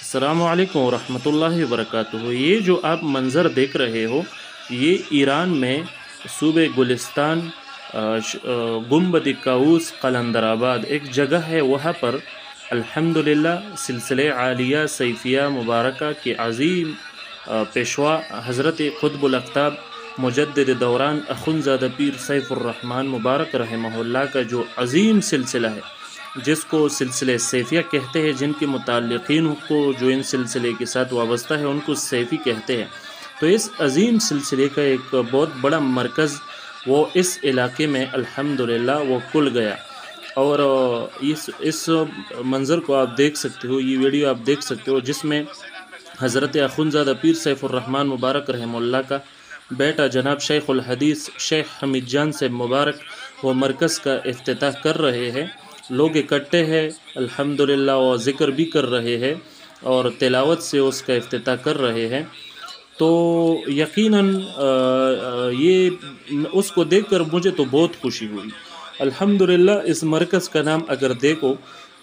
अस्सलामुअलैकुम वरहमतुल्लाहि वबरकातुहू। ये जो आप मंज़र देख रहे हो ये ईरान में सूबे गुलिस्तान गुम्बद काऊस कलंदराबाद एक जगह है। वहाँ पर अल्हम्दुलिल्लाह सिलसिले आलिया सैफिया मुबारका के अज़ीम पेशवा हज़रत क़ुत्बुल अक़ताब मुजद्दिद दौरान अख़ुंज़ादा पीर सैफ़ुर्रहमान मुबारक रहमहुल्लाह का जो अज़ीम सिलसिला है, जिसको सिलसिले सैफिया कहते हैं, जिनके मुताल्लिक़ीन को जो इन सिलसिले के साथ वाबस्ता है उनको सैफ़ी कहते हैं। तो इस अज़ीम सिलसिले का एक बहुत बड़ा मरकज़ वो इस इलाके में अल्हम्दुलिल्लाह वो खुल गया। और इस मंज़र को आप देख सकते हो, ये वीडियो आप देख सकते हो, जिसमें हज़रत अख़ुंज़ादा पीर सैफ़ुर्रहमान मुबारक रहमहुल्लाह का बेटा जनाब शेखुल हदीस शेख हमीद जान से मुबारक वो मरकज़ का इफ्तिताह कर रहे हैं। लोग इकट्ठे हैं अल्हम्दुलिल्लाह और ज़िक्र भी कर रहे हैं और तिलावत से उसका इफ्तिताह कर रहे हैं। तो यकीनन ये उसको देखकर मुझे तो बहुत खुशी हुई। अल्हम्दुलिल्लाह इस मरकज़ का नाम अगर देखो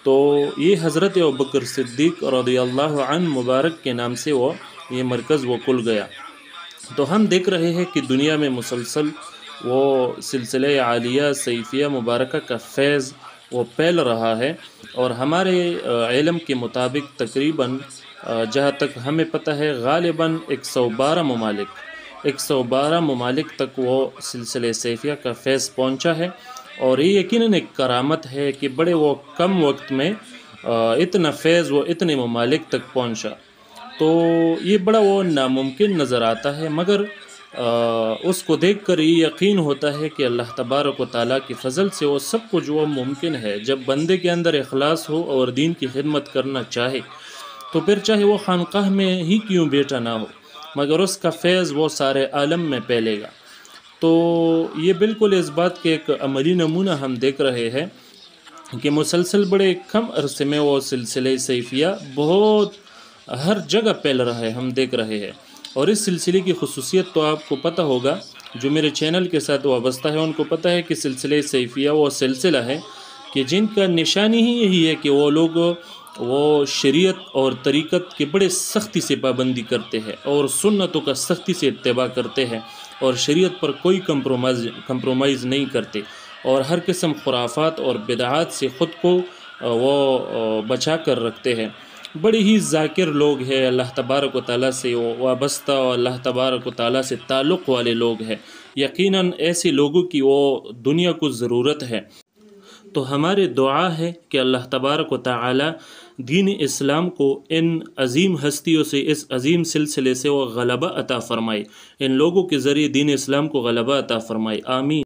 तो ये हज़रत अबू बकर सिद्दीक़ रज़ियल्लाहु अन्हु मुबारक के नाम से वो ये मरकज़ वो खुल गया। तो हम देख रहे हैं कि दुनिया में मुसलसल वो सिलसिले आलिया सैफिया मुबारका का फैज़ वो फैल रहा है। और हमारे इल्म के मुताबिक तकरीबन जहाँ तक हमें पता है ग़ालिबन 112 ममालिक तक वो सिलसिले सैफिया का फैज़ पहुँचा है। और ये यकीनन एक करामत है कि बड़े वो कम वक्त में इतना फैज़ वो इतने ममालिक तक पहुँचा। तो ये बड़ा वो नामुमकिन नज़र आता है, मगर उसको देखकर ये यकीन होता है कि अल्लाह तबारक व तआला के फ़ज़ल से वो सब कुछ वो मुमकिन है। जब बंदे के अंदर इखलास हो और दीन की खिदमत करना चाहे तो फिर चाहे वो खानकाह में ही क्यों बैठा ना हो, मगर उसका फैज़ वो सारे आलम में फैलेगा। तो ये बिल्कुल इस बात के एक अमली नमूना हम देख रहे हैं कि मुसलसल बड़े कम अरसे में वो सिलसिले सैफिया बहुत हर जगह फैल रहा है, हम देख रहे हैं। और इस सिलसिले की खुसूसियत तो आपको पता होगा, जो मेरे चैनल के साथ वाबस्ता है उनको पता है कि सिलसिले सैफिया वो सिलसिला है कि जिनका निशानी ही यही है कि वो लोग वो शरीयत और तरीक़त की बड़े सख्ती से पाबंदी करते हैं और सुन्नतों का सख्ती से इत्तिबा करते हैं और शरीयत पर कोई कंप्रोमाइज़ नहीं करते और हर किस्म खुराफात और बिदआत से ख़ुद को वो बचा कर रखते हैं। बड़े ही ज़ाकिर लोग हैं, अल्लाह तबारक व तआला से वाबस्ता और अल्लाह तबारक व तआला से ताल्लुक़ वाले लोग हैं। यकीनन ऐसे लोगों की वो दुनिया को ज़रूरत है। तो हमारी दुआ है कि अल्लाह तबारक व तआला दीन इस्लाम को इन अज़ीम हस्तियों से, इस अज़ीम सिलसिले से वो ग़लबा अता फ़रमाए, इन लोगों के ज़रिए दीन इस्लाम को ग़लबा अता फ़रमाए। आमीन।